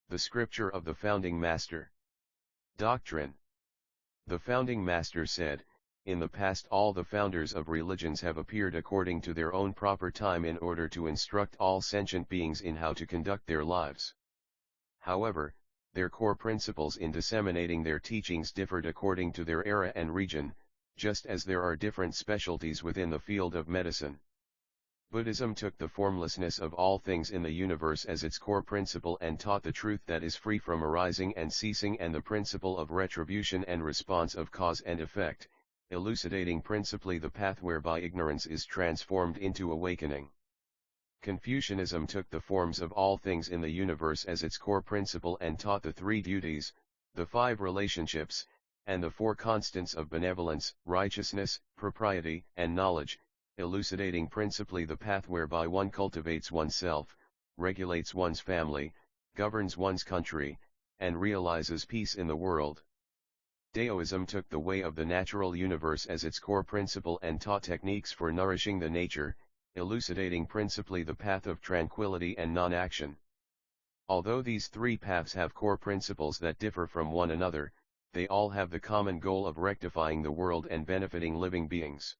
The scripture of the founding master. Doctrine. The founding master said, in the past all the founders of religions have appeared according to their own proper time in order to instruct all sentient beings in how to conduct their lives. However, their core principles in disseminating their teachings differed according to their era and region, just as there are different specialties within the field of medicine. Buddhism took the formlessness of all things in the universe as its core principle and taught the truth that is free from arising and ceasing and the principle of retribution and response of cause and effect, elucidating principally the path whereby ignorance is transformed into awakening. Confucianism took the forms of all things in the universe as its core principle and taught the three duties, the five relationships, and the four constants of benevolence, righteousness, propriety, and knowledge, elucidating principally the path whereby one cultivates oneself, regulates one's family, governs one's country, and realizes peace in the world. Taoism took the way of the natural universe as its core principle and taught techniques for nourishing the nature, elucidating principally the path of tranquility and non-action. Although these three paths have core principles that differ from one another, they all have the common goal of rectifying the world and benefiting living beings.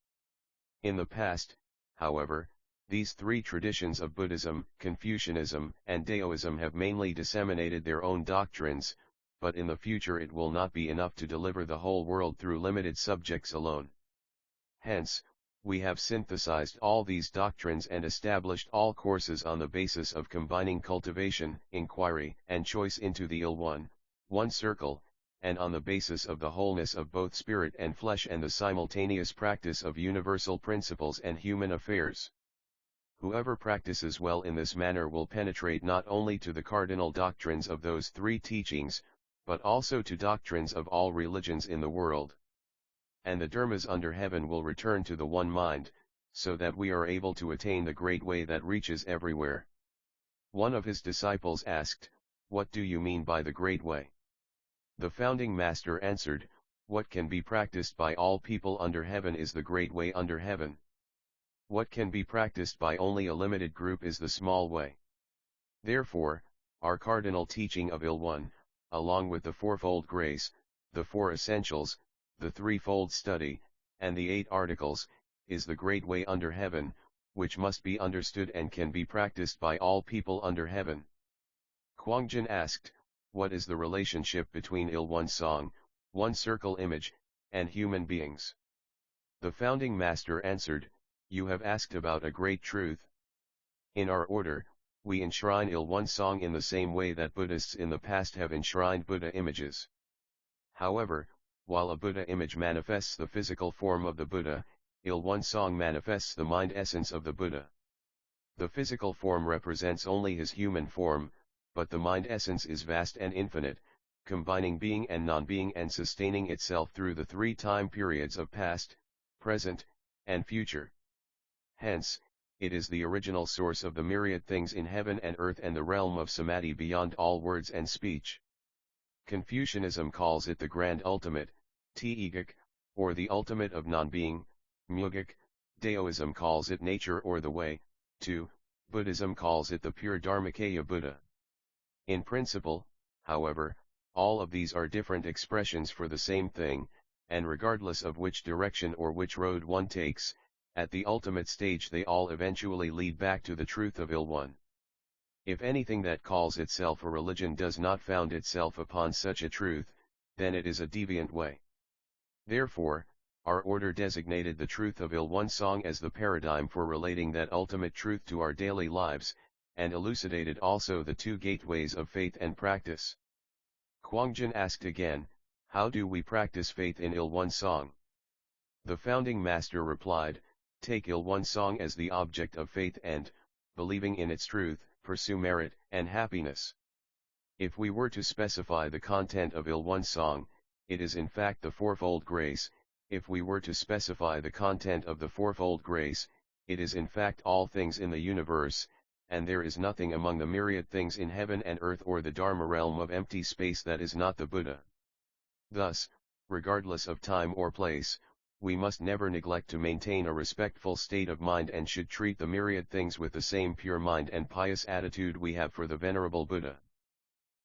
In the past, however, these three traditions of Buddhism, Confucianism, and Taoism have mainly disseminated their own doctrines, but in the future it will not be enough to deliver the whole world through limited subjects alone. Hence, we have synthesized all these doctrines and established all courses on the basis of combining cultivation, inquiry, and choice into the one circle, and on the basis of the wholeness of both spirit and flesh and the simultaneous practice of universal principles and human affairs. Whoever practices well in this manner will penetrate not only to the cardinal doctrines of those three teachings, but also to doctrines of all religions in the world. And the dharmas under heaven will return to the one mind, so that we are able to attain the great way that reaches everywhere. One of his disciples asked, "What do you mean by the great way?" The founding master answered, "What can be practiced by all people under heaven is the great way under heaven. What can be practiced by only a limited group is the small way." Therefore, our cardinal teaching of Il-One, along with the fourfold grace, the four essentials, the threefold study, and the 8 articles, is the great way under heaven, which must be understood and can be practiced by all people under heaven. Kuangjin asked, "What is the relationship between Il-One Song, one circle image, and human beings?" The founding master answered, "You have asked about a great truth. In our order, we enshrine Il-One Song in the same way that Buddhists in the past have enshrined Buddha images. However, while a Buddha image manifests the physical form of the Buddha, Il-One Song manifests the mind essence of the Buddha. The physical form represents only his human form, but the mind essence is vast and infinite, combining being and non-being and sustaining itself through the 3 time periods of past, present, and future. Hence, it is the original source of the myriad things in heaven and earth and the realm of samadhi beyond all words and speech. Confucianism calls it the grand ultimate, Teegik, or the ultimate of non-being, Mugik. Taoism calls it nature or the way, Tu. Buddhism calls it the pure Dharmakaya Buddha. In principle, however, all of these are different expressions for the same thing, and regardless of which direction or which road one takes, at the ultimate stage they all eventually lead back to the truth of Il-One. If anything that calls itself a religion does not found itself upon such a truth, then it is a deviant way. Therefore, our order designated the truth of Il-One Song as the paradigm for relating that ultimate truth to our daily lives, and elucidated also the 2 gateways of faith and practice. Kuangjin asked again, "How do we practice faith in Il-One Song?" The founding master replied, "Take Il-One Song as the object of faith and, believing in its truth, pursue merit and happiness." If we were to specify the content of Il-One Song, it is in fact the fourfold grace. If we were to specify the content of the fourfold grace, it is in fact all things in the universe, and there is nothing among the myriad things in heaven and earth or the Dharma realm of empty space that is not the Buddha. Thus, regardless of time or place, we must never neglect to maintain a respectful state of mind and should treat the myriad things with the same pure mind and pious attitude we have for the Venerable Buddha.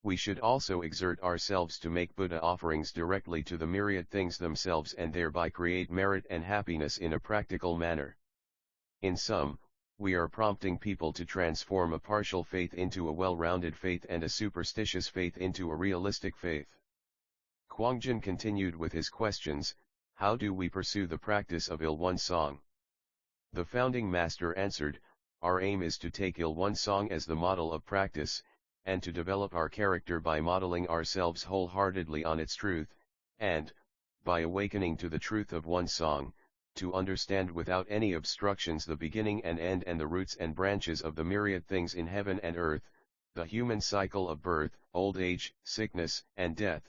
We should also exert ourselves to make Buddha offerings directly to the myriad things themselves and thereby create merit and happiness in a practical manner. In sum, we are prompting people to transform a partial faith into a well-rounded faith and a superstitious faith into a realistic faith. Quangjin continued with his questions. How do we pursue the practice of Il One Song? The founding master answered, our aim is to take Il One Song as the model of practice, and to develop our character by modeling ourselves wholeheartedly on its truth, and, by awakening to the truth of One Song, to understand without any obstructions the beginning and end and the roots and branches of the myriad things in heaven and earth, the human cycle of birth, old age, sickness, and death,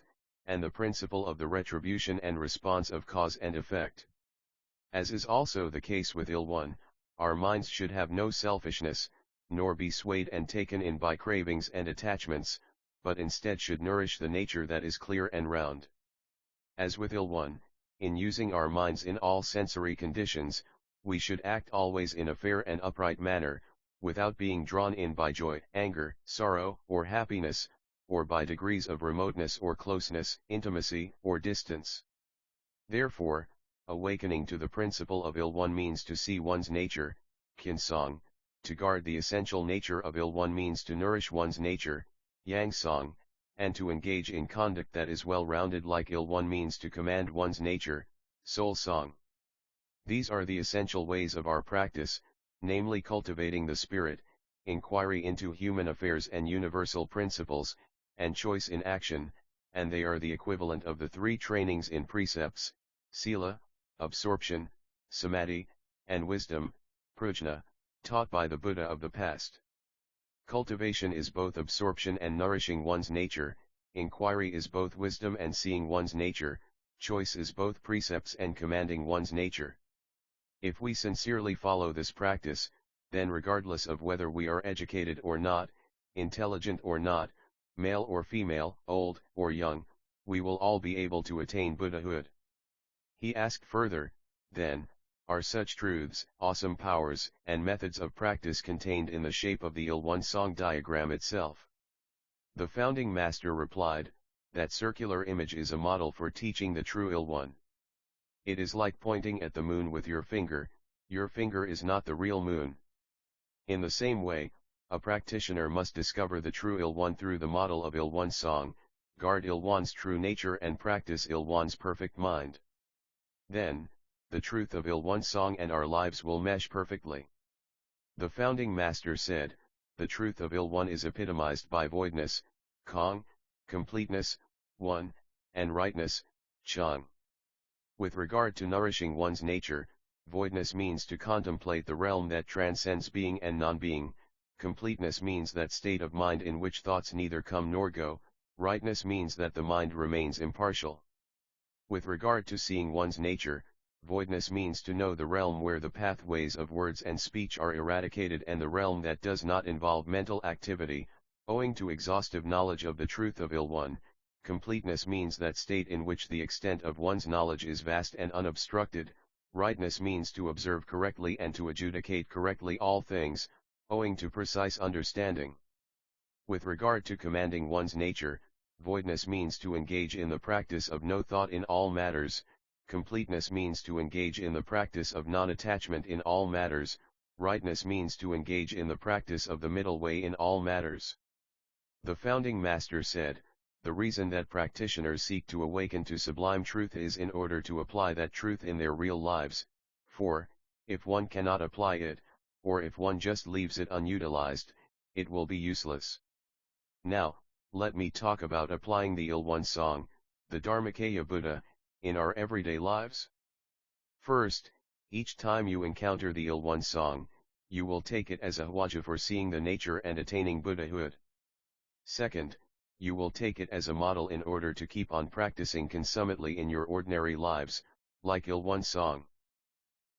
and the principle of the retribution and response of cause and effect. As is also the case with Il One, our minds should have no selfishness, nor be swayed and taken in by cravings and attachments, but instead should nourish the nature that is clear and round. As with Il One, in using our minds in all sensory conditions, we should act always in a fair and upright manner, without being drawn in by joy, anger, sorrow, or happiness, or by degrees of remoteness or closeness, intimacy, or distance. Therefore, awakening to the principle of Il One means to see one's nature, Kin Song, to guard the essential nature of Il One means to nourish one's nature, Yang Song, and to engage in conduct that is well-rounded like Il One means to command one's nature, Soul Song. These are the essential ways of our practice, namely cultivating the spirit, inquiry into human affairs and universal principles, and choice in action, and they are the equivalent of the three trainings in precepts, Sila, absorption, Samadhi, and wisdom, Prajna, taught by the Buddha of the past. Cultivation is both absorption and nourishing one's nature, inquiry is both wisdom and seeing one's nature, choice is both precepts and commanding one's nature. If we sincerely follow this practice, then regardless of whether we are educated or not, intelligent or not, male or female, old or young, we will all be able to attain Buddhahood. He asked further, then, are such truths, awesome powers, and methods of practice contained in the shape of the Il One Song diagram itself? The founding master replied, that circular image is a model for teaching the true Il One. It is like pointing at the moon with your finger is not the real moon. In the same way, a practitioner must discover the true Il One through the model of Il One Song, guard Il One's true nature and practice Il One's perfect mind. Then, the truth of Il One Song and our lives will mesh perfectly. The founding master said, the truth of Il One is epitomized by voidness, Kong, completeness, One, and rightness, Chang. With regard to nourishing one's nature, voidness means to contemplate the realm that transcends being and non-being, completeness means that state of mind in which thoughts neither come nor go, rightness means that the mind remains impartial. With regard to seeing one's nature, voidness means to know the realm where the pathways of words and speech are eradicated and the realm that does not involve mental activity, owing to exhaustive knowledge of the truth of Il One. Completeness means that state in which the extent of one's knowledge is vast and unobstructed. Rightness means to observe correctly and to adjudicate correctly all things, owing to precise understanding. With regard to commanding one's nature, voidness means to engage in the practice of no thought in all matters, completeness means to engage in the practice of non-attachment in all matters, rightness means to engage in the practice of the middle way in all matters. The founding master said, the reason that practitioners seek to awaken to sublime truth is in order to apply that truth in their real lives, for, if one cannot apply it, or if one just leaves it unutilized, it will be useless. Now, let me talk about applying the Il One Song, the Dharmakaya Buddha, in our everyday lives. First, each time you encounter the Il One Song, you will take it as a hwaja for seeing the nature and attaining Buddhahood. Second, you will take it as a model in order to keep on practicing consummately in your ordinary lives, like Il One Song.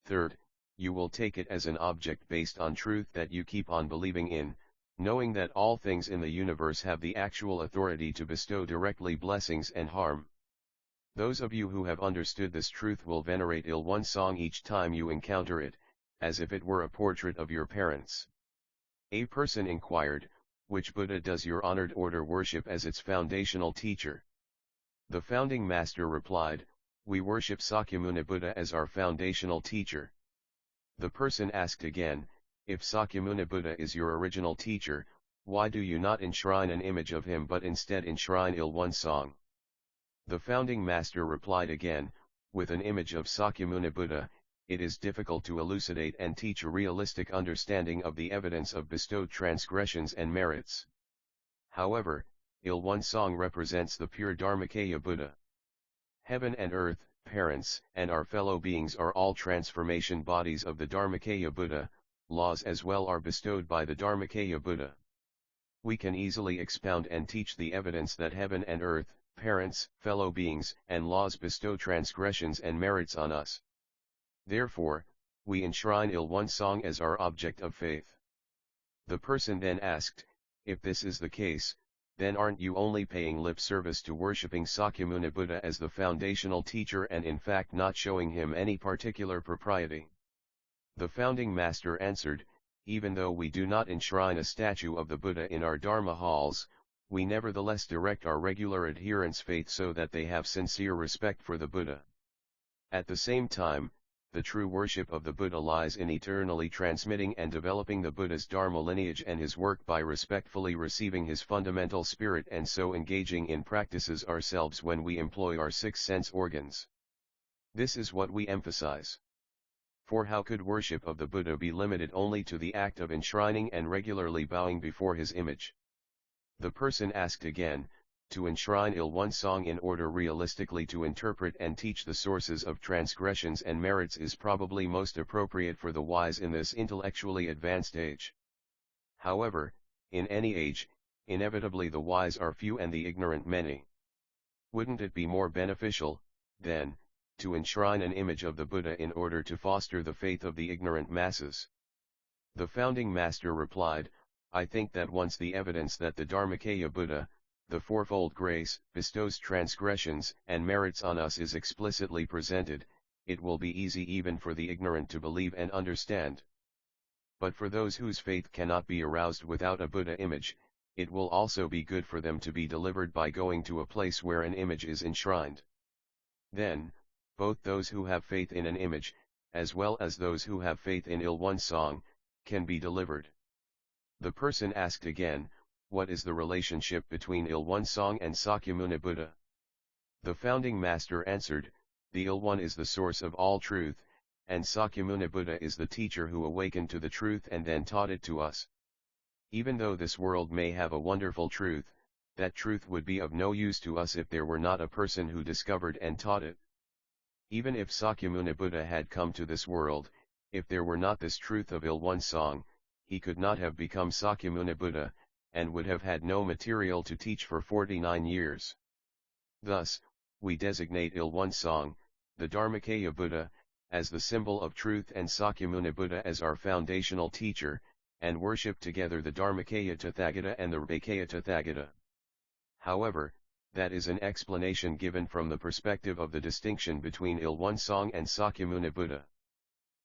Third, you will take it as an object based on truth that you keep on believing in, knowing that all things in the universe have the actual authority to bestow directly blessings and harm. Those of you who have understood this truth will venerate Il One Song each time you encounter it, as if it were a portrait of your parents. A person inquired, Which Buddha does your honored order worship as its foundational teacher? The founding master replied, we worship Sakyamuni Buddha as our foundational teacher. The person asked again, if Sakyamuni Buddha is your original teacher, why do you not enshrine an image of him but instead enshrine Ilwon Song? The founding master replied again, with an image of Sakyamuni Buddha, it is difficult to elucidate and teach a realistic understanding of the evidence of bestowed transgressions and merits. However, Ilwon Song represents the pure Dharmakaya Buddha. Heaven and earth, parents, and our fellow beings are all transformation bodies of the Dharmakaya Buddha, laws as well are bestowed by the Dharmakaya Buddha. We can easily expound and teach the evidence that heaven and earth, parents, fellow beings, and laws bestow transgressions and merits on us. Therefore, we enshrine Ilwon Song as our object of faith. The person then asked, if this is the case, then aren't you only paying lip service to worshipping Sakyamuni Buddha as the foundational teacher and in fact not showing him any particular propriety? The founding master answered, even though we do not enshrine a statue of the Buddha in our Dharma halls, we nevertheless direct our regular adherents' faith so that they have sincere respect for the Buddha. At the same time, the true worship of the Buddha lies in eternally transmitting and developing the Buddha's Dharma lineage and his work by respectfully receiving his fundamental spirit and so engaging in practices ourselves when we employ our 6 sense organs. This is what we emphasize. For how could worship of the Buddha be limited only to the act of enshrining and regularly bowing before his image? The person asked again, to enshrine Ilwon Song in order realistically to interpret and teach the sources of transgressions and merits is probably most appropriate for the wise in this intellectually advanced age. However, in any age, inevitably the wise are few and the ignorant many. Wouldn't it be more beneficial, then, to enshrine an image of the Buddha in order to foster the faith of the ignorant masses? The founding master replied, I think that once the evidence that the Dharmakaya Buddha, the fourfold grace, bestows transgressions and merits on us is explicitly presented, it will be easy even for the ignorant to believe and understand. But for those whose faith cannot be aroused without a Buddha image, it will also be good for them to be delivered by going to a place where an image is enshrined. Then, both those who have faith in an image, as well as those who have faith in Ilwon Song, can be delivered. The person asked again, what is the relationship between Ilwon Song and Sakyamuni Buddha? The founding master answered, the Ilwon is the source of all truth, and Sakyamuni Buddha is the teacher who awakened to the truth and then taught it to us. Even though this world may have a wonderful truth, that truth would be of no use to us if there were not a person who discovered and taught it. Even if Sakyamuni Buddha had come to this world, if there were not this truth of Ilwon Song, he could not have become Sakyamuni Buddha, and would have had no material to teach for 49 years. Thus, we designate Ilwon Song, the Dharmakaya Buddha, as the symbol of truth and Sakyamuni Buddha as our foundational teacher, and worship together the Dharmakaya Tathagata and the Rupakaya Tathagata. However, that is an explanation given from the perspective of the distinction between Ilwon Song and Sakyamuni Buddha.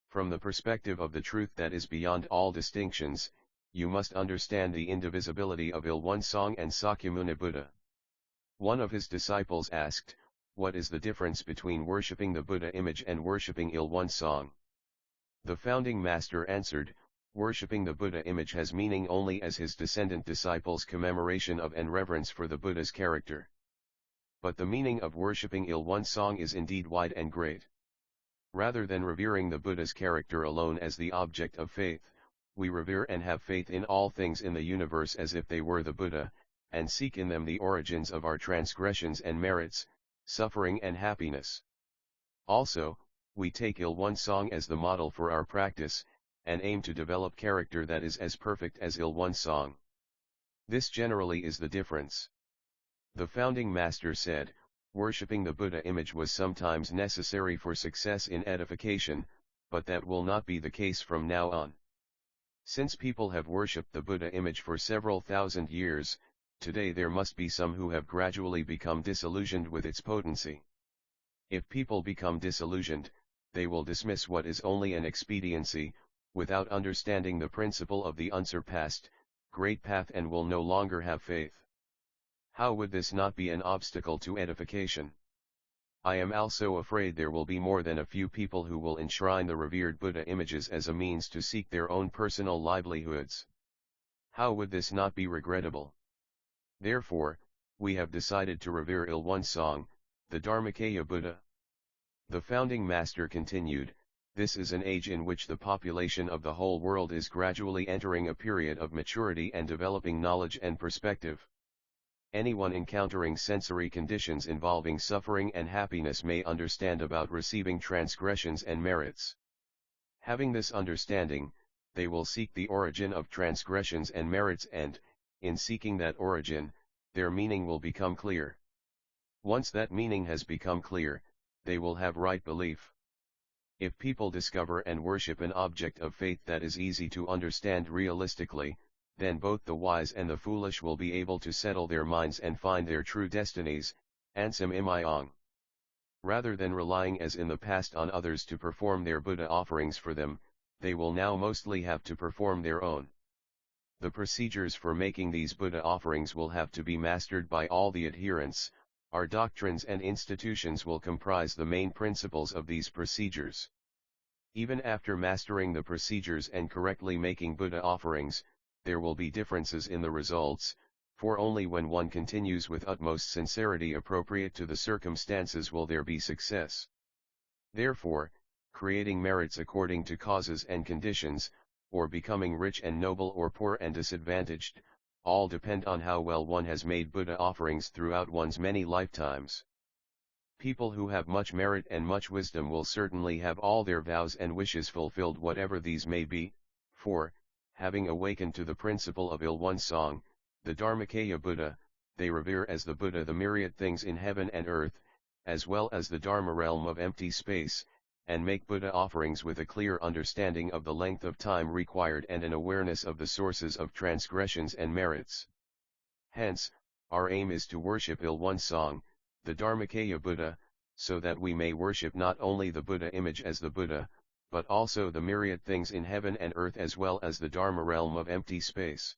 From the perspective of the truth that is beyond all distinctions, you must understand the indivisibility of Ilwon Song and Sakyamuni Buddha. One of his disciples asked, what is the difference between worshipping the Buddha image and worshipping Ilwon Song? The founding master answered, worshipping the Buddha image has meaning only as his descendant disciples' commemoration of and reverence for the Buddha's character. But the meaning of worshipping Ilwon Song is indeed wide and great. Rather than revering the Buddha's character alone as the object of faith, we revere and have faith in all things in the universe as if they were the Buddha, and seek in them the origins of our transgressions and merits, suffering and happiness. Also, we take Ilwon Song as the model for our practice, and aim to develop character that is as perfect as Ilwon Song. This generally is the difference. The founding master said, worshipping the Buddha image was sometimes necessary for success in edification, but that will not be the case from now on. Since people have worshipped the Buddha image for several thousand years, today there must be some who have gradually become disillusioned with its potency. If people become disillusioned, they will dismiss what is only an expediency, without understanding the principle of the unsurpassed, great path and will no longer have faith. How would this not be an obstacle to edification? I am also afraid there will be more than a few people who will enshrine the revered Buddha images as a means to seek their own personal livelihoods. How would this not be regrettable? Therefore, we have decided to revere Won Song, the Dharmakaya Buddha. The founding master continued, this is an age in which the population of the whole world is gradually entering a period of maturity and developing knowledge and perspective. Anyone encountering sensory conditions involving suffering and happiness may understand about receiving transgressions and merits. Having this understanding, they will seek the origin of transgressions and merits and, in seeking that origin, their meaning will become clear. Once that meaning has become clear, they will have right belief. If people discover and worship an object of faith that is easy to understand realistically, then both the wise and the foolish will be able to settle their minds and find their true destinies, ansam imayong. Rather than relying as in the past on others to perform their Buddha offerings for them, they will now mostly have to perform their own. The procedures for making these Buddha offerings will have to be mastered by all the adherents. Our doctrines and institutions will comprise the main principles of these procedures. Even after mastering the procedures and correctly making Buddha offerings, there will be differences in the results, for only when one continues with utmost sincerity appropriate to the circumstances will there be success. Therefore, creating merits according to causes and conditions, or becoming rich and noble or poor and disadvantaged, all depend on how well one has made Buddha offerings throughout one's many lifetimes. People who have much merit and much wisdom will certainly have all their vows and wishes fulfilled, whatever these may be, for, having awakened to the principle of Won Song, the Dharmakaya Buddha, they revere as the Buddha the myriad things in heaven and earth, as well as the Dharma realm of empty space, and make Buddha offerings with a clear understanding of the length of time required and an awareness of the sources of transgressions and merits. Hence, our aim is to worship Won Song, the Dharmakaya Buddha, so that we may worship not only the Buddha image as the Buddha, but also the myriad things in heaven and earth as well as the Dharma realm of empty space.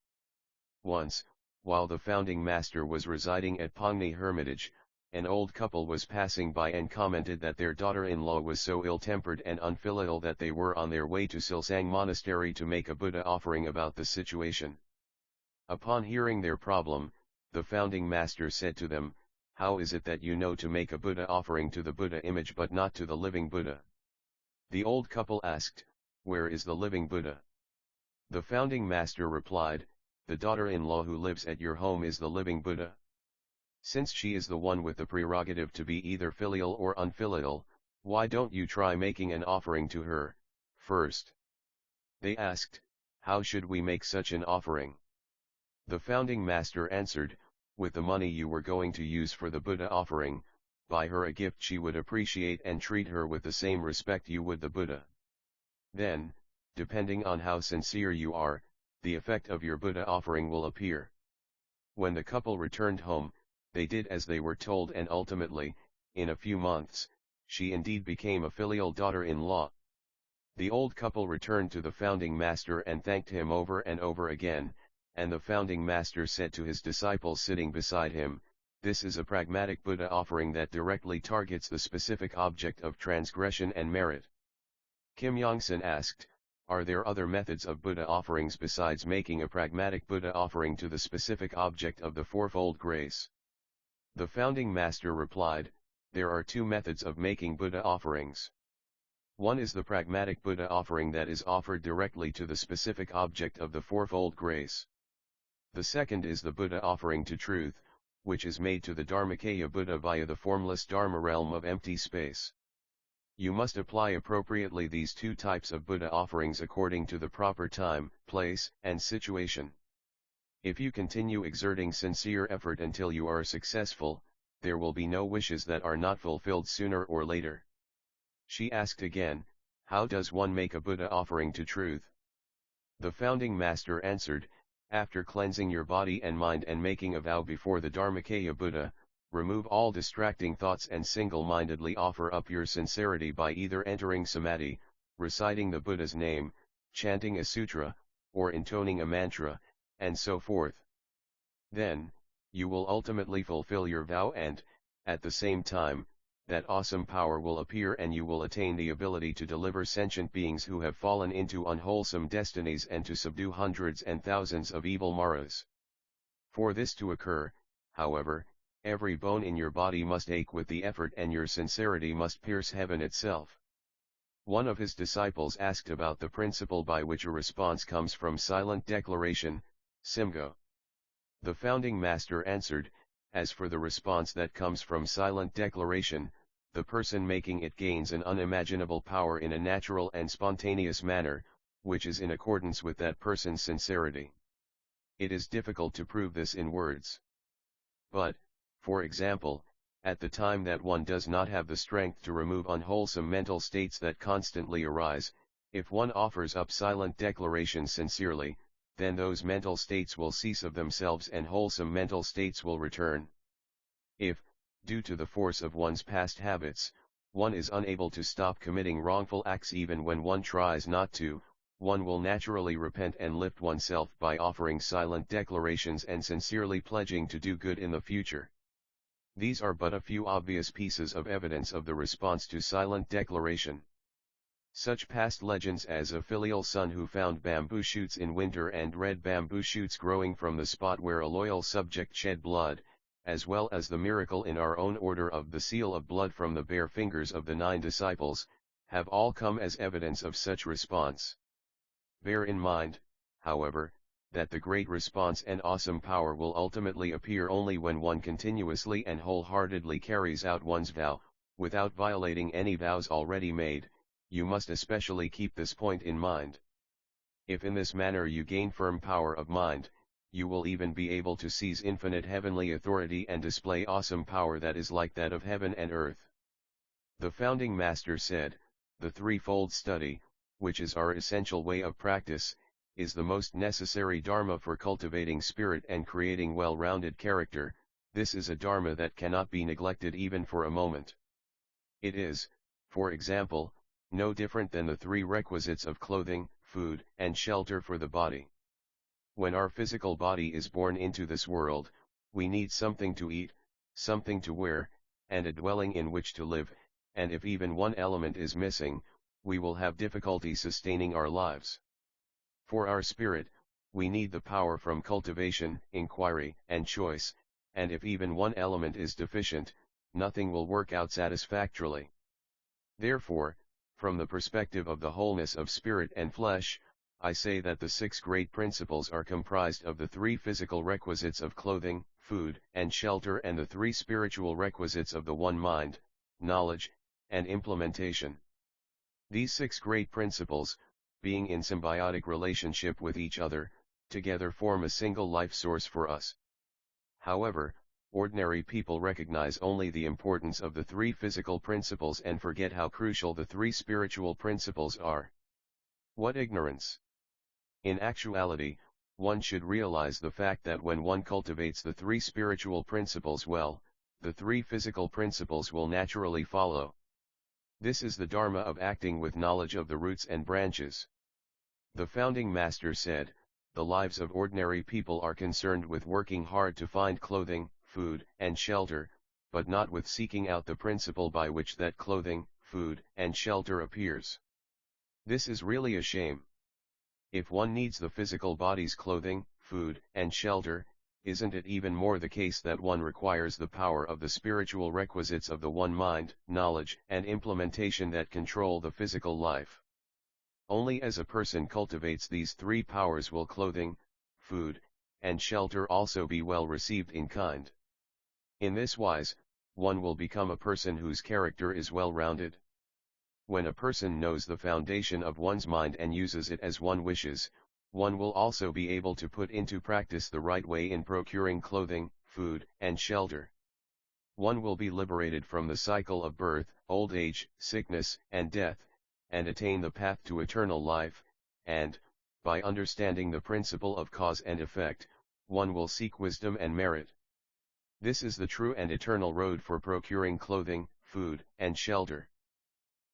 Once, while the founding master was residing at Pongni Hermitage, an old couple was passing by and commented that their daughter-in-law was so ill-tempered and unfilial that they were on their way to Silsang Monastery to make a Buddha offering about the situation. Upon hearing their problem, the founding master said to them, "How is it that you know to make a Buddha offering to the Buddha image but not to the living Buddha?" The old couple asked, "Where is the living Buddha?" The founding master replied, "The daughter-in-law who lives at your home is the living Buddha. Since she is the one with the prerogative to be either filial or unfilial, why don't you try making an offering to her, first?" They asked, "How should we make such an offering?" The founding master answered, "With the money you were going to use for the Buddha offering, buy her a gift she would appreciate and treat her with the same respect you would the Buddha. Then, depending on how sincere you are, the effect of your Buddha offering will appear." When the couple returned home, they did as they were told and ultimately, in a few months, she indeed became a filial daughter-in-law. The old couple returned to the founding master and thanked him over and over again, and the founding master said to his disciples sitting beside him, "This is a pragmatic Buddha offering that directly targets the specific object of transgression and merit." Kim Yongsan asked, "Are there other methods of Buddha offerings besides making a pragmatic Buddha offering to the specific object of the fourfold grace?" The founding master replied, "There are two methods of making Buddha offerings. One is the pragmatic Buddha offering that is offered directly to the specific object of the fourfold grace. The second is the Buddha offering to truth, which is made to the Dharmakaya Buddha via the formless Dharma realm of empty space. You must apply appropriately these two types of Buddha offerings according to the proper time, place, and situation. If you continue exerting sincere effort until you are successful, there will be no wishes that are not fulfilled sooner or later." She asked again, "How does one make a Buddha offering to truth?" The founding master answered, "After cleansing your body and mind and making a vow before the Dharmakaya Buddha, remove all distracting thoughts and single-mindedly offer up your sincerity by either entering samadhi, reciting the Buddha's name, chanting a sutra, or intoning a mantra, and so forth. Then, you will ultimately fulfill your vow and, at the same time, that awesome power will appear and you will attain the ability to deliver sentient beings who have fallen into unwholesome destinies and to subdue hundreds and thousands of evil maras. For this to occur, however, every bone in your body must ache with the effort and your sincerity must pierce heaven itself. One of his disciples asked about the principle by which a response comes from silent declaration, Simgo. The founding master answered, as for the response that comes from silent declaration, the person making it gains an unimaginable power in a natural and spontaneous manner, which is in accordance with that person's sincerity. It is difficult to prove this in words. But, for example, at the time that one does not have the strength to remove unwholesome mental states that constantly arise, if one offers up silent declarations sincerely, then those mental states will cease of themselves and wholesome mental states will return. If, due to the force of one's past habits, one is unable to stop committing wrongful acts even when one tries not to, one will naturally repent and lift oneself by offering silent declarations and sincerely pledging to do good in the future. These are but a few obvious pieces of evidence of the response to silent declaration. Such past legends as a filial son who found bamboo shoots in winter and red bamboo shoots growing from the spot where a loyal subject shed blood, as well as the miracle in our own order of the seal of blood from the bare fingers of the 9 disciples, have all come as evidence of such response. Bear in mind, however, that the great response and awesome power will ultimately appear only when one continuously and wholeheartedly carries out one's vow, without violating any vows already made. You must especially keep this point in mind. If in this manner you gain firm power of mind, you will even be able to seize infinite heavenly authority and display awesome power that is like that of heaven and earth. The founding master said, the threefold study, which is our essential way of practice, is the most necessary dharma for cultivating spirit and creating well-rounded character. This is a dharma that cannot be neglected even for a moment. It is, for example, no different than the 3 requisites of clothing, food, and shelter for the body. When our physical body is born into this world, we need something to eat, something to wear, and a dwelling in which to live, and if even one element is missing, we will have difficulty sustaining our lives. For our spirit, we need the power from cultivation, inquiry, and choice, and if even one element is deficient, nothing will work out satisfactorily. Therefore, from the perspective of the wholeness of spirit and flesh, I say that the 6 great principles are comprised of the 3 physical requisites of clothing, food, and shelter and the 3 spiritual requisites of the one mind, knowledge, and implementation. These 6 great principles, being in symbiotic relationship with each other, together form a single life source for us. However, ordinary people recognize only the importance of the 3 physical principles and forget how crucial the 3 spiritual principles are. What ignorance! In actuality, one should realize the fact that when one cultivates the 3 spiritual principles well, the 3 physical principles will naturally follow. This is the dharma of acting with knowledge of the roots and branches. The founding master said, the lives of ordinary people are concerned with working hard to find clothing, food, and shelter, but not with seeking out the principle by which that clothing, food, and shelter appears. This is really a shame. If one needs the physical body's clothing, food, and shelter, isn't it even more the case that one requires the power of the spiritual requisites of the one mind, knowledge, and implementation that control the physical life? Only as a person cultivates these 3 powers will clothing, food, and shelter also be well received in kind. In this wise, one will become a person whose character is well-rounded. When a person knows the foundation of one's mind and uses it as one wishes, one will also be able to put into practice the right way in procuring clothing, food, and shelter. One will be liberated from the cycle of birth, old age, sickness, and death, and attain the path to eternal life, and, by understanding the principle of cause and effect, one will seek wisdom and merit. This is the true and eternal road for procuring clothing, food, and shelter.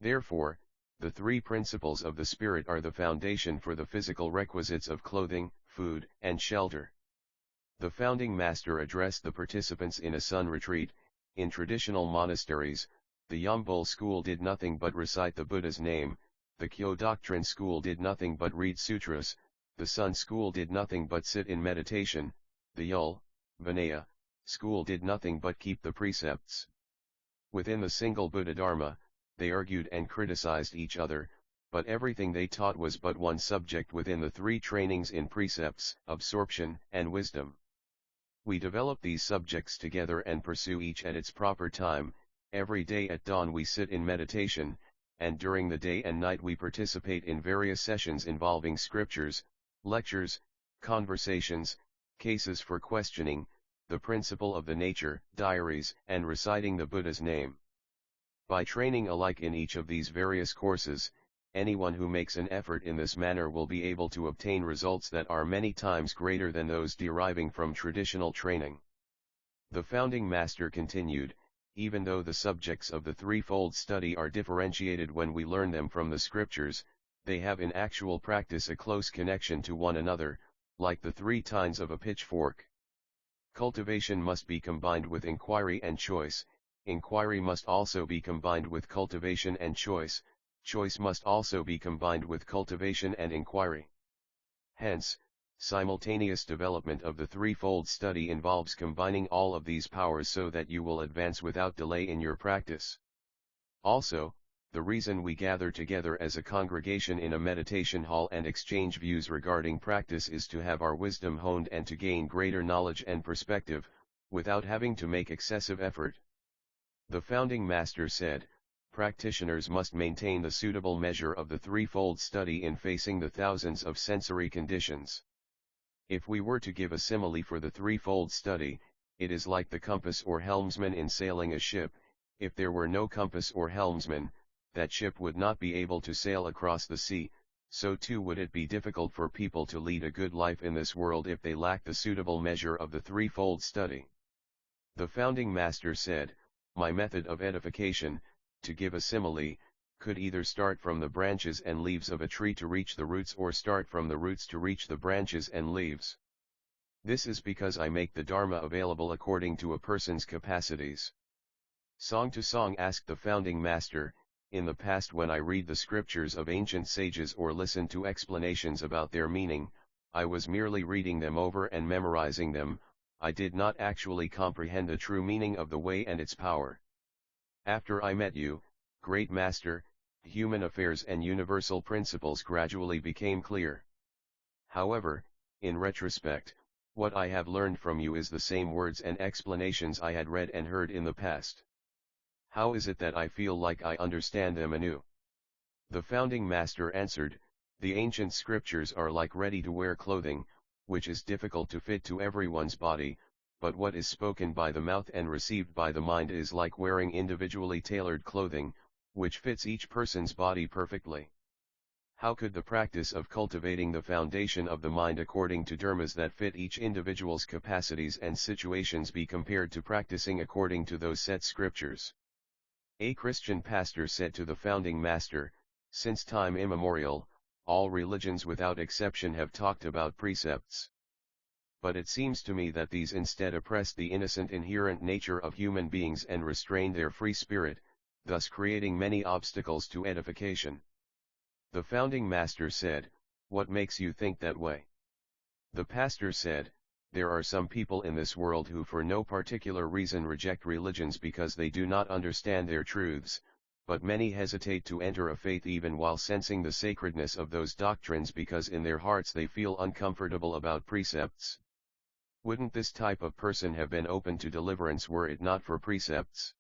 Therefore, the 3 principles of the spirit are the foundation for the physical requisites of clothing, food, and shelter. The founding master addressed the participants in a sun retreat. In traditional monasteries, the Yambol school did nothing but recite the Buddha's name, the Kyo Doctrine school did nothing but read sutras, the Sun school did nothing but sit in meditation, the Yul, Vinaya, school did nothing but keep the precepts. Within the single Buddha-dharma, they argued and criticized each other, but everything they taught was but one subject within the three trainings in precepts, absorption, and wisdom. We develop these subjects together and pursue each at its proper time. Every day at dawn we sit in meditation, and during the day and night we participate in various sessions involving scriptures, lectures, conversations, cases for questioning, the principle of the nature, diaries, and reciting the Buddha's name. By training alike in each of these various courses, anyone who makes an effort in this manner will be able to obtain results that are many times greater than those deriving from traditional training. The founding master continued, even though the subjects of the threefold study are differentiated when we learn them from the scriptures, they have in actual practice a close connection to one another, like the three tines of a pitchfork. Cultivation must be combined with inquiry and choice, inquiry must also be combined with cultivation and choice, choice must also be combined with cultivation and inquiry. Hence, simultaneous development of the threefold study involves combining all of these powers so that you will advance without delay in your practice. Also, the reason we gather together as a congregation in a meditation hall and exchange views regarding practice is to have our wisdom honed and to gain greater knowledge and perspective, without having to make excessive effort. The founding master said, practitioners must maintain the suitable measure of the threefold study in facing the thousands of sensory conditions. If we were to give a simile for the threefold study, it is like the compass or helmsman in sailing a ship. If there were no compass or helmsman, that ship would not be able to sail across the sea, so too would it be difficult for people to lead a good life in this world if they lack the suitable measure of the threefold study. The founding master said, my method of edification, to give a simile, could either start from the branches and leaves of a tree to reach the roots or start from the roots to reach the branches and leaves. This is because I make the Dharma available according to a person's capacities. Song to Song asked the founding master, in the past when I read the scriptures of ancient sages or listen to explanations about their meaning, I was merely reading them over and memorizing them, I did not actually comprehend the true meaning of the way and its power. After I met you, great master, human affairs and universal principles gradually became clear. However, in retrospect, what I have learned from you is the same words and explanations I had read and heard in the past. How is it that I feel like I understand them anew? The founding master answered, the ancient scriptures are like ready-to-wear clothing, which is difficult to fit to everyone's body, but what is spoken by the mouth and received by the mind is like wearing individually tailored clothing, which fits each person's body perfectly. How could the practice of cultivating the foundation of the mind according to dharmas that fit each individual's capacities and situations be compared to practicing according to those set scriptures? A Christian pastor said to the founding master, since time immemorial, all religions without exception have talked about precepts. But it seems to me that these instead oppress the innocent inherent nature of human beings and restrain their free spirit, thus creating many obstacles to edification. The founding master said, what makes you think that way? The pastor said, there are some people in this world who for no particular reason reject religions because they do not understand their truths, but many hesitate to enter a faith even while sensing the sacredness of those doctrines because in their hearts they feel uncomfortable about precepts. Wouldn't this type of person have been open to deliverance were it not for precepts?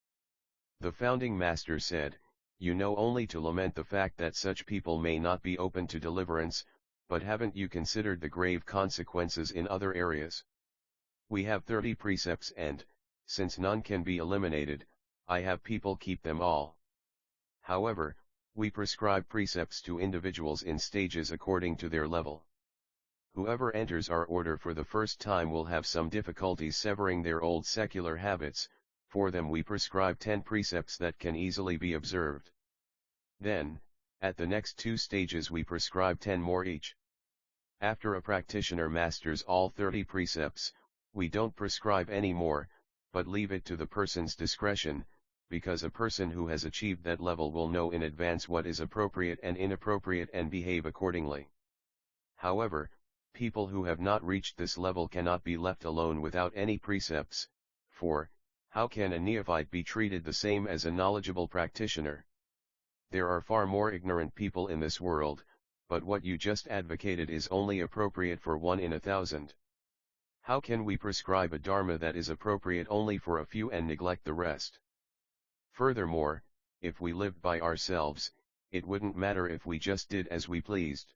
The founding master said, you know only to lament the fact that such people may not be open to deliverance, but haven't you considered the grave consequences in other areas? We have 30 precepts and, since none can be eliminated, I have people keep them all. However, we prescribe precepts to individuals in stages according to their level. Whoever enters our order for the first time will have some difficulties severing their old secular habits. For them we prescribe 10 precepts that can easily be observed. Then, at the next 2 stages we prescribe 10 more each. After a practitioner masters all 30 precepts, we don't prescribe any more, but leave it to the person's discretion, because a person who has achieved that level will know in advance what is appropriate and inappropriate and behave accordingly. However, people who have not reached this level cannot be left alone without any precepts, for, how can a neophyte be treated the same as a knowledgeable practitioner? There are far more ignorant people in this world, but what you just advocated is only appropriate for 1 in 1,000. How can we prescribe a dharma that is appropriate only for a few and neglect the rest? Furthermore, if we lived by ourselves, it wouldn't matter if we just did as we pleased.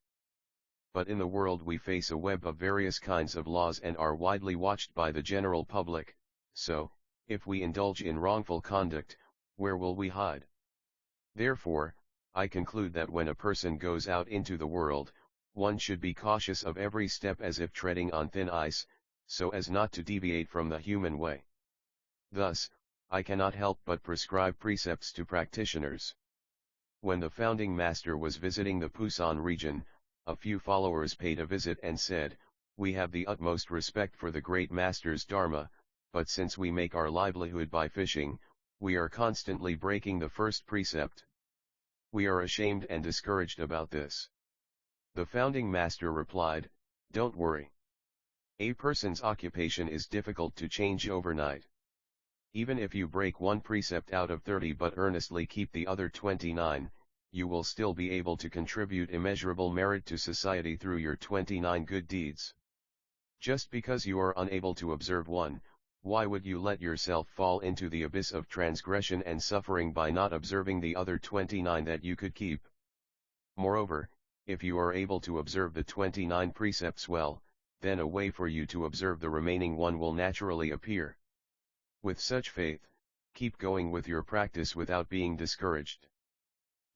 But in the world we face a web of various kinds of laws and are widely watched by the general public, so, if we indulge in wrongful conduct, where will we hide? Therefore, I conclude that when a person goes out into the world, one should be cautious of every step as if treading on thin ice, so as not to deviate from the human way. Thus, I cannot help but prescribe precepts to practitioners. When the founding master was visiting the Pusan region, a few followers paid a visit and said, "We have the utmost respect for the great master's dharma, but since we make our livelihood by fishing, we are constantly breaking the first precept. We are ashamed and discouraged about this." The founding master replied, "Don't worry. A person's occupation is difficult to change overnight. Even if you break one precept out of 30 but earnestly keep the other 29, you will still be able to contribute immeasurable merit to society through your 29 good deeds. Just because you are unable to observe one, why would you let yourself fall into the abyss of transgression and suffering by not observing the other 29 that you could keep? Moreover, if you are able to observe the 29 precepts well, then a way for you to observe the remaining one will naturally appear. With such faith, keep going with your practice without being discouraged."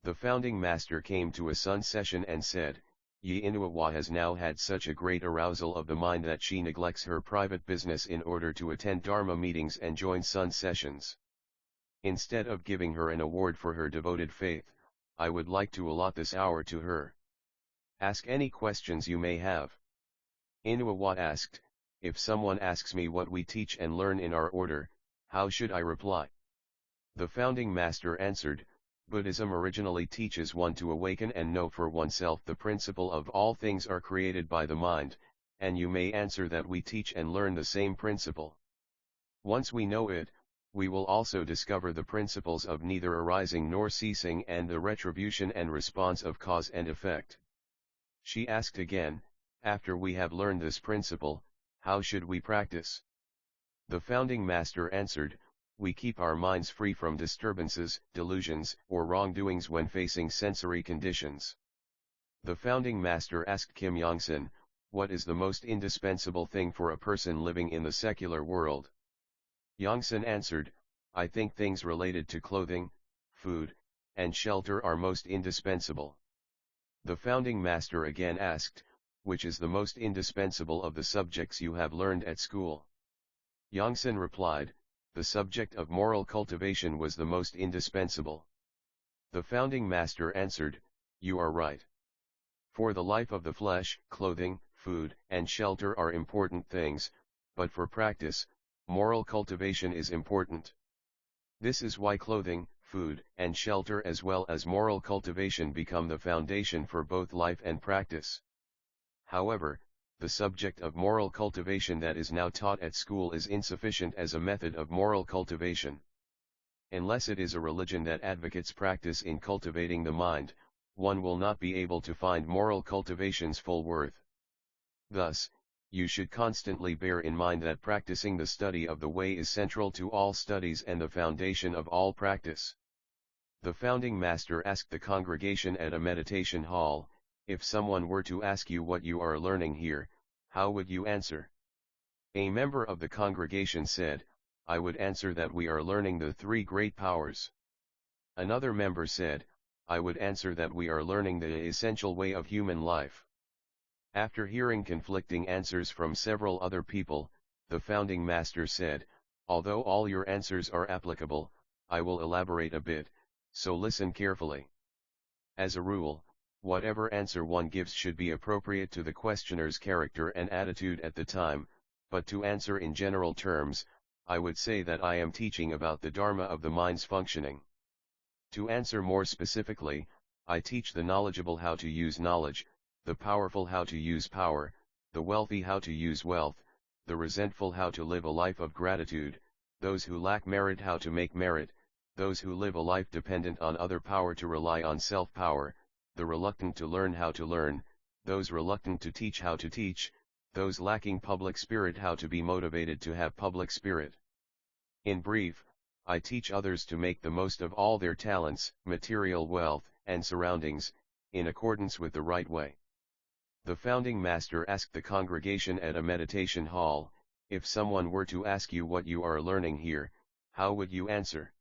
The founding master came to a sun session and said, "Yi Inuwa has now had such a great arousal of the mind that she neglects her private business in order to attend Dharma meetings and join sun sessions. Instead of giving her an award for her devoted faith, I would like to allot this hour to her. Ask any questions you may have." Inuwa asked, "If someone asks me what we teach and learn in our order, how should I reply?" The founding master answered, "Buddhism originally teaches one to awaken and know for oneself the principle of all things are created by the mind, and you may answer that we teach and learn the same principle. Once we know it, we will also discover the principles of neither arising nor ceasing and the retribution and response of cause and effect." She asked again, "After we have learned this principle, how should we practice?" The founding master answered, "We keep our minds free from disturbances, delusions, or wrongdoings when facing sensory conditions." The founding master asked Kim Yongsan, "What is the most indispensable thing for a person living in the secular world?" Yongsan answered, "I think things related to clothing, food, and shelter are most indispensable." The founding master again asked, "Which is the most indispensable of the subjects you have learned at school?" Yongsan replied, "The subject of moral cultivation was the most indispensable." The founding master answered, "You are right. For the life of the flesh, clothing, food, and shelter are important things, but for practice, moral cultivation is important. This is why clothing, food, and shelter as well as moral cultivation become the foundation for both life and practice. However, the subject of moral cultivation that is now taught at school is insufficient as a method of moral cultivation. Unless it is a religion that advocates practice in cultivating the mind, one will not be able to find moral cultivation's full worth. Thus, you should constantly bear in mind that practicing the study of the way is central to all studies and the foundation of all practice." The founding master asked the congregation at a meditation hall, "If someone were to ask you what you are learning here, how would you answer?" A member of the congregation said, "I would answer that we are learning the 3 great powers." Another member said, "I would answer that we are learning the essential way of human life." After hearing conflicting answers from several other people, the founding master said, "Although all your answers are applicable, I will elaborate a bit, so listen carefully. As a rule, whatever answer one gives should be appropriate to the questioner's character and attitude at the time, but to answer in general terms, I would say that I am teaching about the Dharma of the mind's functioning. To answer more specifically, I teach the knowledgeable how to use knowledge, the powerful how to use power, the wealthy how to use wealth, the resentful how to live a life of gratitude, those who lack merit how to make merit, those who live a life dependent on other power to rely on self-power, the reluctant to learn how to learn, those reluctant to teach how to teach, those lacking public spirit how to be motivated to have public spirit. In brief, I teach others to make the most of all their talents, material wealth, and surroundings, in accordance with the right way. The founding master asked the congregation at a meditation hall, if someone were to ask you what you are learning here, how would you answer?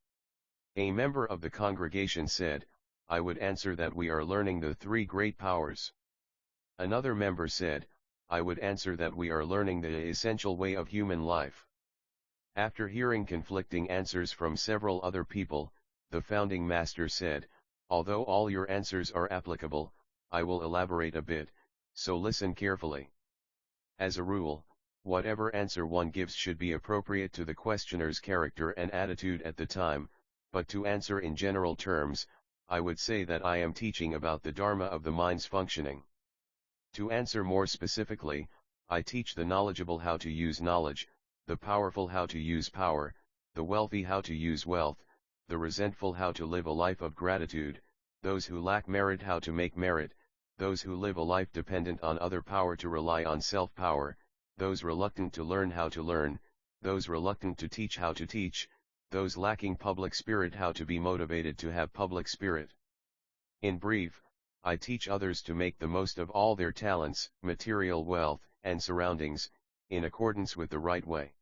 A member of the congregation said, I would answer that we are learning the three great powers. Another member said, I would answer that we are learning the essential way of human life. After hearing conflicting answers from several other people, the founding master said, although all your answers are applicable, I will elaborate a bit, so listen carefully. As a rule, whatever answer one gives should be appropriate to the questioner's character and attitude at the time, but to answer in general terms, I would say that I am teaching about the Dharma of the mind's functioning. To answer more specifically, I teach the knowledgeable how to use knowledge, the powerful how to use power, the wealthy how to use wealth, the resentful how to live a life of gratitude, those who lack merit how to make merit, those who live a life dependent on other power to rely on self-power, those reluctant to learn how to learn, those reluctant to teach how to teach, those lacking public spirit how to be motivated to have public spirit. In brief, I teach others to make the most of all their talents, material wealth, and surroundings, in accordance with the right way.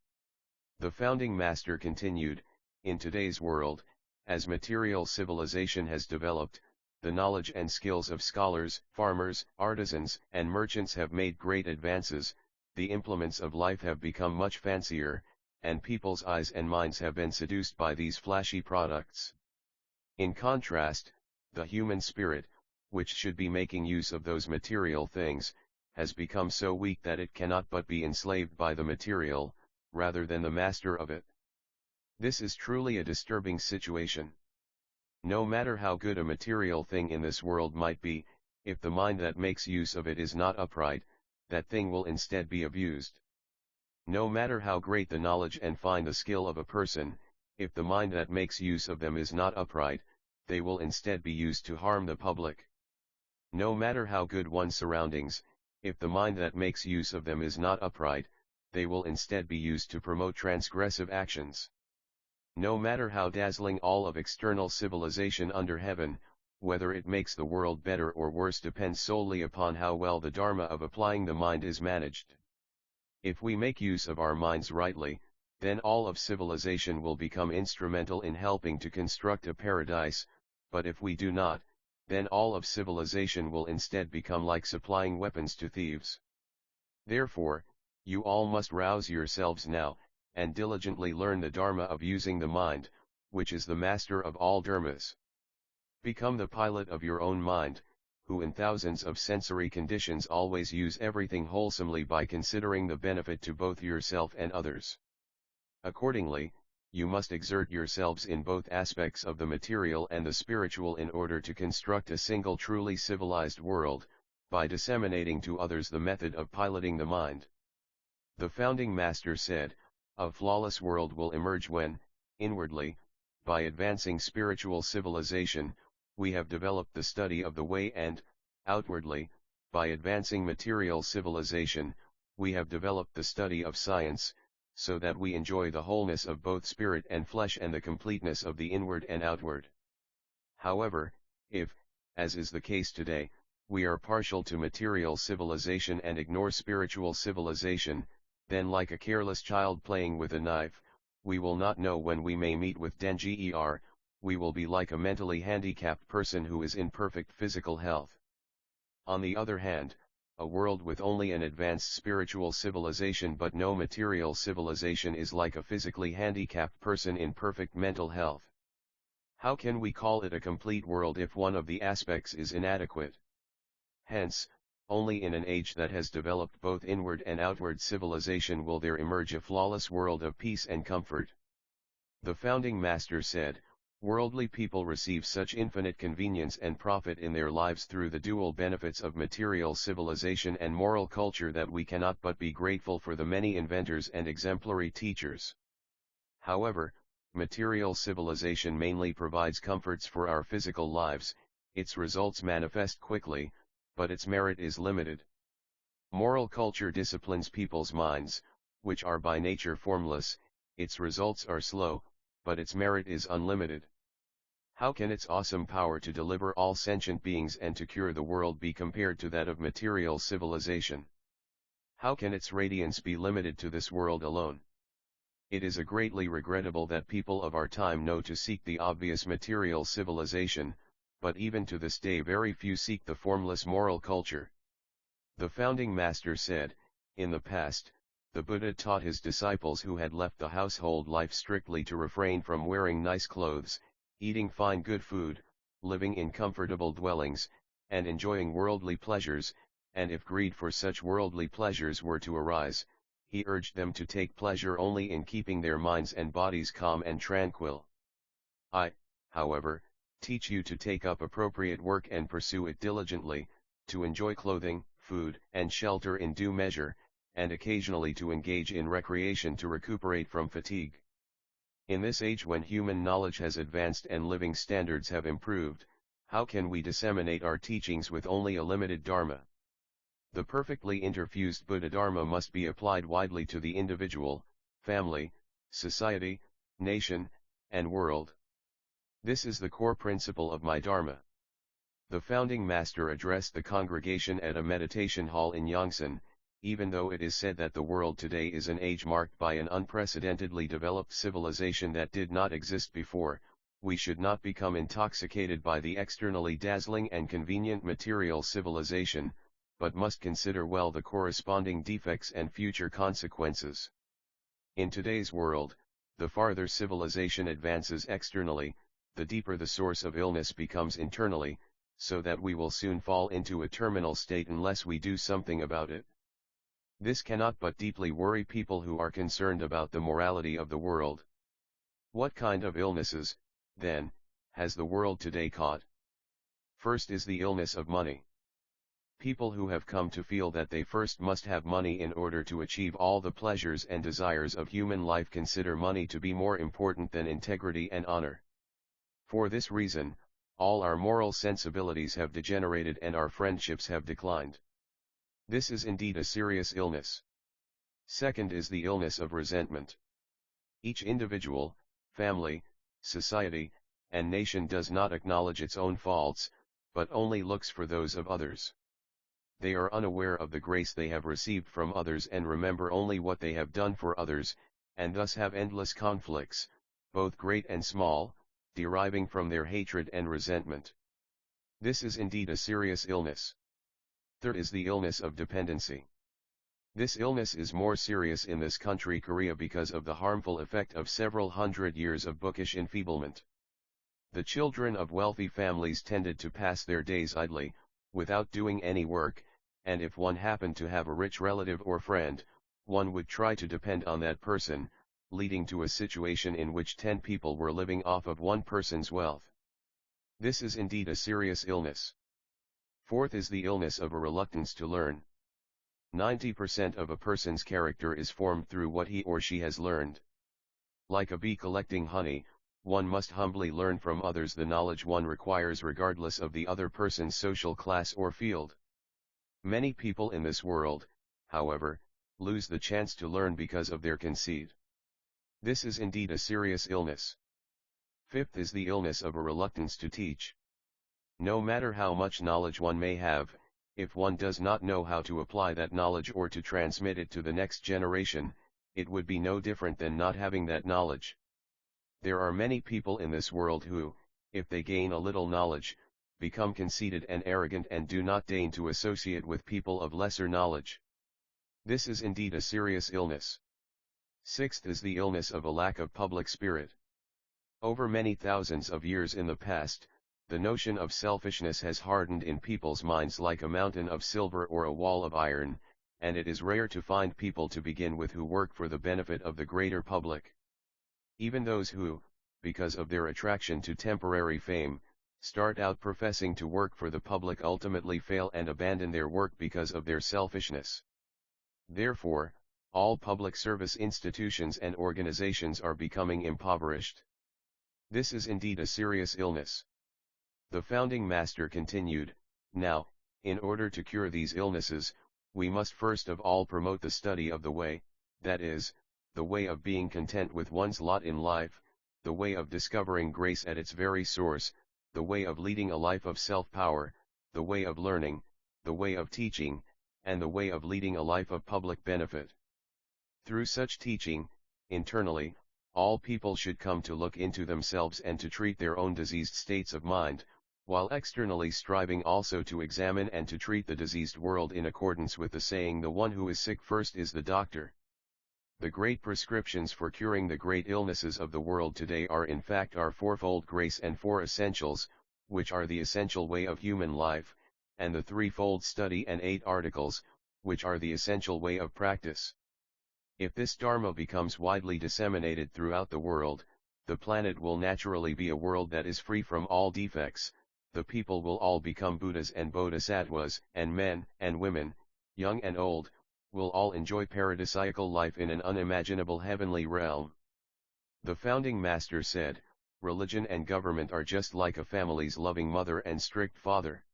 The founding master continued, in today's world, as material civilization has developed, the knowledge and skills of scholars, farmers, artisans, and merchants have made great advances, the implements of life have become much fancier, and people's eyes and minds have been seduced by these flashy products. In contrast, the human spirit, which should be making use of those material things, has become so weak that it cannot but be enslaved by the material, rather than the master of it. This is truly a disturbing situation. No matter how good a material thing in this world might be, if the mind that makes use of it is not upright, that thing will instead be abused. No matter how great the knowledge and fine the skill of a person, if the mind that makes use of them is not upright, they will instead be used to harm the public. No matter how good one's surroundings, if the mind that makes use of them is not upright, they will instead be used to promote transgressive actions. No matter how dazzling all of external civilization under heaven, whether it makes the world better or worse depends solely upon how well the Dharma of applying the mind is managed. If we make use of our minds rightly, then all of civilization will become instrumental in helping to construct a paradise, but if we do not, then all of civilization will instead become like supplying weapons to thieves. Therefore, you all must rouse yourselves now, and diligently learn the Dharma of using the mind, which is the master of all dharmas. Become the pilot of your own mind, who in thousands of sensory conditions always use everything wholesomely by considering the benefit to both yourself and others. Accordingly, you must exert yourselves in both aspects of the material and the spiritual in order to construct a single truly civilized world, by disseminating to others the method of piloting the mind. The founding master said, a flawless world will emerge when, inwardly, by advancing spiritual civilization, we have developed the study of the way and, outwardly, by advancing material civilization, we have developed the study of science, so that we enjoy the wholeness of both spirit and flesh and the completeness of the inward and outward. However, if, as is the case today, we are partial to material civilization and ignore spiritual civilization, then like a careless child playing with a knife, we will not know when we may meet with danger. We will be like a mentally handicapped person who is in perfect physical health. On the other hand, a world with only an advanced spiritual civilization but no material civilization is like a physically handicapped person in perfect mental health. How can we call it a complete world if one of the aspects is inadequate? Hence, only in an age that has developed both inward and outward civilization will there emerge a flawless world of peace and comfort. The founding master said, "Worldly people receive such infinite convenience and profit in their lives through the dual benefits of material civilization and moral culture that we cannot but be grateful for the many inventors and exemplary teachers. However, material civilization mainly provides comforts for our physical lives, its results manifest quickly, but its merit is limited. Moral culture disciplines people's minds, which are by nature formless, its results are slow, but its merit is unlimited. How can its awesome power to deliver all sentient beings and to cure the world be compared to that of material civilization? How can its radiance be limited to this world alone? It is greatly regrettable that people of our time know to seek the obvious material civilization, but even to this day very few seek the formless moral culture." The founding master said, in the past, the Buddha taught his disciples who had left the household life strictly to refrain from wearing nice clothes, eating fine good food, living in comfortable dwellings, and enjoying worldly pleasures, and if greed for such worldly pleasures were to arise, he urged them to take pleasure only in keeping their minds and bodies calm and tranquil. I, however, teach you to take up appropriate work and pursue it diligently, to enjoy clothing, food, and shelter in due measure, and occasionally to engage in recreation to recuperate from fatigue. In this age when human knowledge has advanced and living standards have improved, how can we disseminate our teachings with only a limited dharma? The perfectly interfused Buddha-dharma must be applied widely to the individual, family, society, nation, and world. This is the core principle of my dharma. The founding master addressed the congregation at a meditation hall in Yongsan. Even though it is said that the world today is an age marked by an unprecedentedly developed civilization that did not exist before, we should not become intoxicated by the externally dazzling and convenient material civilization, but must consider well the corresponding defects and future consequences. In today's world, the farther civilization advances externally, the deeper the source of illness becomes internally, so that we will soon fall into a terminal state unless we do something about it. This cannot but deeply worry people who are concerned about the morality of the world. What kind of illnesses, then, has the world today caught? First is the illness of money. People who have come to feel that they first must have money in order to achieve all the pleasures and desires of human life consider money to be more important than integrity and honor. For this reason, all our moral sensibilities have degenerated and our friendships have declined. This is indeed a serious illness. Second is the illness of resentment. Each individual, family, society, and nation does not acknowledge its own faults, but only looks for those of others. They are unaware of the grace they have received from others and remember only what they have done for others, and thus have endless conflicts, both great and small, deriving from their hatred and resentment. This is indeed a serious illness. Third is the illness of dependency. This illness is more serious in this country Korea because of the harmful effect of several hundred years of bookish enfeeblement. The children of wealthy families tended to pass their days idly, without doing any work, and if one happened to have a rich relative or friend, one would try to depend on that person, leading to a situation in which 10 people were living off of one person's wealth. This is indeed a serious illness. Fourth is the illness of a reluctance to learn. 90% of a person's character is formed through what he or she has learned. Like a bee collecting honey, one must humbly learn from others the knowledge one requires regardless of the other person's social class or field. Many people in this world, however, lose the chance to learn because of their conceit. This is indeed a serious illness. Fifth is the illness of a reluctance to teach. No matter how much knowledge one may have, if one does not know how to apply that knowledge or to transmit it to the next generation, it would be no different than not having that knowledge. There are many people in this world who, if they gain a little knowledge, become conceited and arrogant and do not deign to associate with people of lesser knowledge. This is indeed a serious illness. Sixth is the illness of a lack of public spirit. Over many thousands of years in the past, The notion of selfishness has hardened in people's minds like a mountain of silver or a wall of iron, and it is rare to find people to begin with who work for the benefit of the greater public. Even those who, because of their attraction to temporary fame, start out professing to work for the public ultimately fail and abandon their work because of their selfishness. Therefore, all public service institutions and organizations are becoming impoverished. This is indeed a serious illness. The founding master continued, "Now, in order to cure these illnesses, we must first of all promote the study of the way, that is, the way of being content with one's lot in life, the way of discovering grace at its very source, the way of leading a life of self-power, the way of learning, the way of teaching, and the way of leading a life of public benefit. Through such teaching, internally, all people should come to look into themselves and to treat their own diseased states of mind, while externally striving also to examine and to treat the diseased world in accordance with the saying, the one who is sick first is the doctor." The great prescriptions for curing the great illnesses of the world today are in fact our fourfold grace and four essentials, which are the essential way of human life, and the threefold study and 8 articles, which are the essential way of practice. If this Dharma becomes widely disseminated throughout the world, the planet will naturally be a world that is free from all defects. The people will all become Buddhas and Bodhisattvas, and men and women, young and old, will all enjoy paradisiacal life in an unimaginable heavenly realm. The founding master said, "Religion and government are just like a family's loving mother and strict father.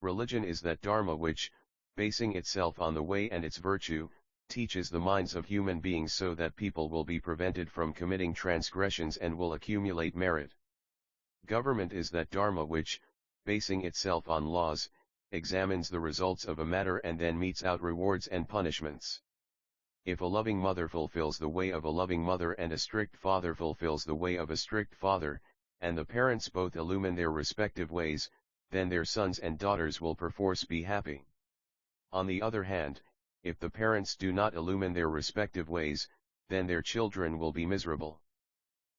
Religion is that Dharma which, basing itself on the way and its virtue, teaches the minds of human beings so that people will be prevented from committing transgressions and will accumulate merit. Government is that Dharma which, basing itself on laws, examines the results of a matter and then metes out rewards and punishments. If a loving mother fulfills the way of a loving mother and a strict father fulfills the way of a strict father, and the parents both illumine their respective ways, then their sons and daughters will perforce be happy. On the other hand, if the parents do not illumine their respective ways, then their children will be miserable.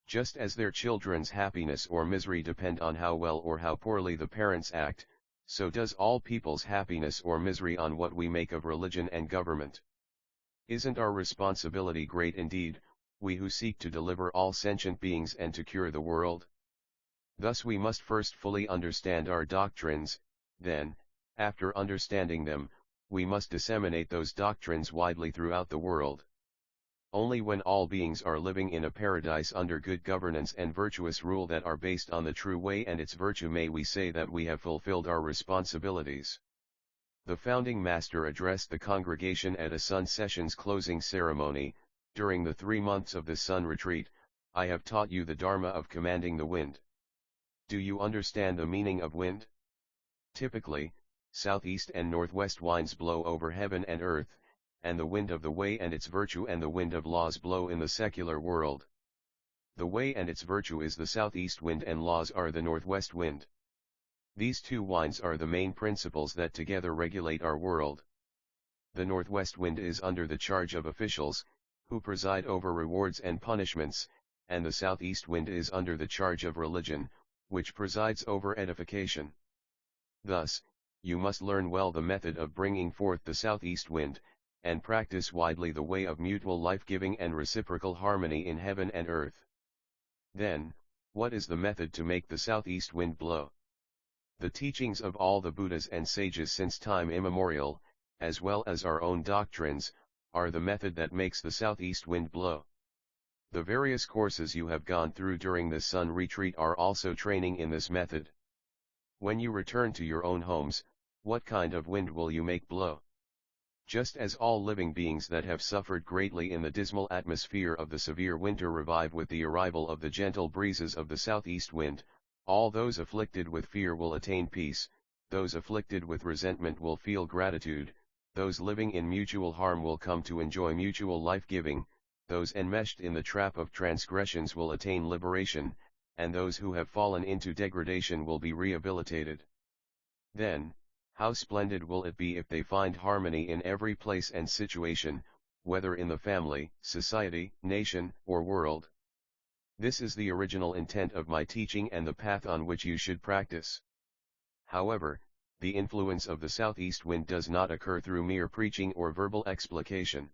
Just as their children's happiness or misery depend on how well or how poorly the parents act, so does all people's happiness or misery on what we make of religion and government. Isn't our responsibility great indeed, we who seek to deliver all sentient beings and to cure the world? Thus we must first fully understand our doctrines, then, after understanding them, we must disseminate those doctrines widely throughout the world. Only when all beings are living in a paradise under good governance and virtuous rule that are based on the true way and its virtue may we say that we have fulfilled our responsibilities." The founding master addressed the congregation at a Sun Sessions closing ceremony. "During the 3 months of the Sun Retreat, I have taught you the Dharma of commanding the wind. Do you understand the meaning of wind? Typically, southeast and northwest winds blow over heaven and earth, and the wind of the way and its virtue and the wind of laws blow in the secular world. The way and its virtue is the southeast wind and laws are the northwest wind. These two winds are the main principles that together regulate our world. The northwest wind is under the charge of officials, who preside over rewards and punishments, and the southeast wind is under the charge of religion, which presides over edification. Thus, you must learn well the method of bringing forth the southeast wind, and practice widely the way of mutual life-giving and reciprocal harmony in heaven and earth. Then, what is the method to make the southeast wind blow? The teachings of all the Buddhas and sages since time immemorial, as well as our own doctrines, are the method that makes the southeast wind blow. The various courses you have gone through during this Sun Retreat are also training in this method. When you return to your own homes, what kind of wind will you make blow? Just as all living beings that have suffered greatly in the dismal atmosphere of the severe winter revive with the arrival of the gentle breezes of the southeast wind, all those afflicted with fear will attain peace, those afflicted with resentment will feel gratitude, those living in mutual harm will come to enjoy mutual life-giving, those enmeshed in the trap of transgressions will attain liberation, and those who have fallen into degradation will be rehabilitated. Then, how splendid will it be if they find harmony in every place and situation, whether in the family, society, nation, or world. This is the original intent of my teaching and the path on which you should practice. However, the influence of the southeast wind does not occur through mere preaching or verbal explication.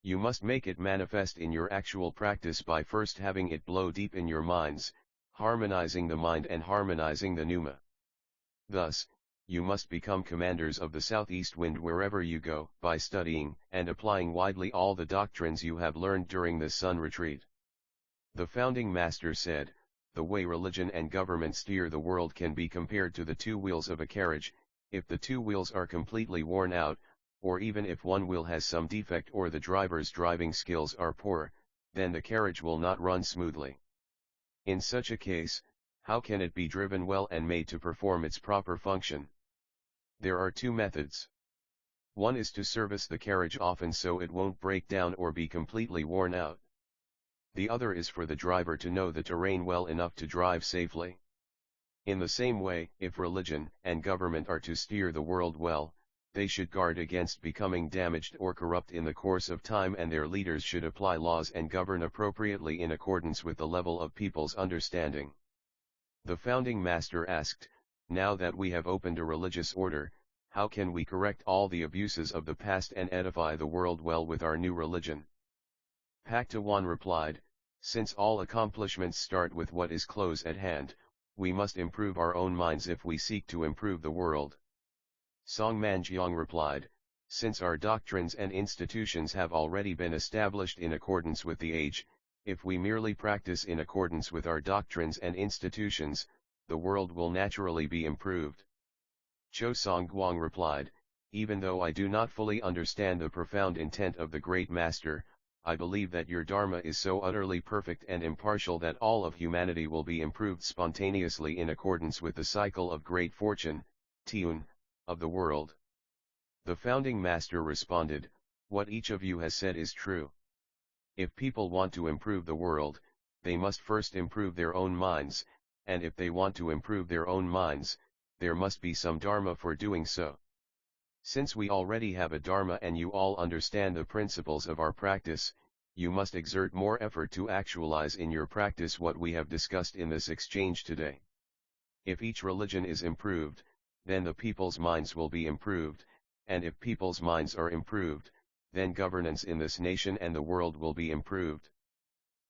You must make it manifest in your actual practice by first having it blow deep in your minds, harmonizing the mind and harmonizing the pneuma. Thus, you must become commanders of the southeast wind wherever you go, by studying and applying widely all the doctrines you have learned during this sun retreat. The founding master said, the way religion and government steer the world can be compared to the two wheels of a carriage. If the two wheels are completely worn out, or even if one wheel has some defect or the driver's driving skills are poor, then the carriage will not run smoothly. In such a case, how can it be driven well and made to perform its proper function? There are two methods. One is to service the carriage often so it won't break down or be completely worn out. The other is for the driver to know the terrain well enough to drive safely. In the same way, if religion and government are to steer the world well, they should guard against becoming damaged or corrupt in the course of time, and their leaders should apply laws and govern appropriately in accordance with the level of people's understanding. The founding master asked, now that we have opened a religious order, how can we correct all the abuses of the past and edify the world well with our new religion? Bhakta Won replied, since all accomplishments start with what is close at hand, we must improve our own minds if we seek to improve the world. Song Mangyong replied, since our doctrines and institutions have already been established in accordance with the age, if we merely practice in accordance with our doctrines and institutions, the world will naturally be improved. Cho Song Guang replied, even though I do not fully understand the profound intent of the great master, I believe that your Dharma is so utterly perfect and impartial that all of humanity will be improved spontaneously in accordance with the cycle of great fortune, Tiun, of the world. The founding master responded, what each of you has said is true. If people want to improve the world, they must first improve their own minds, and if they want to improve their own minds, there must be some Dharma for doing so. Since we already have a Dharma and you all understand the principles of our practice, you must exert more effort to actualize in your practice what we have discussed in this exchange today. If each religion is improved, then the people's minds will be improved, and if people's minds are improved, then governance in this nation and the world will be improved.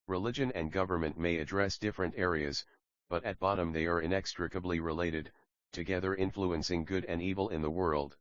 Religion and government may address different areas, but at bottom they are inextricably related, together influencing good and evil in the world.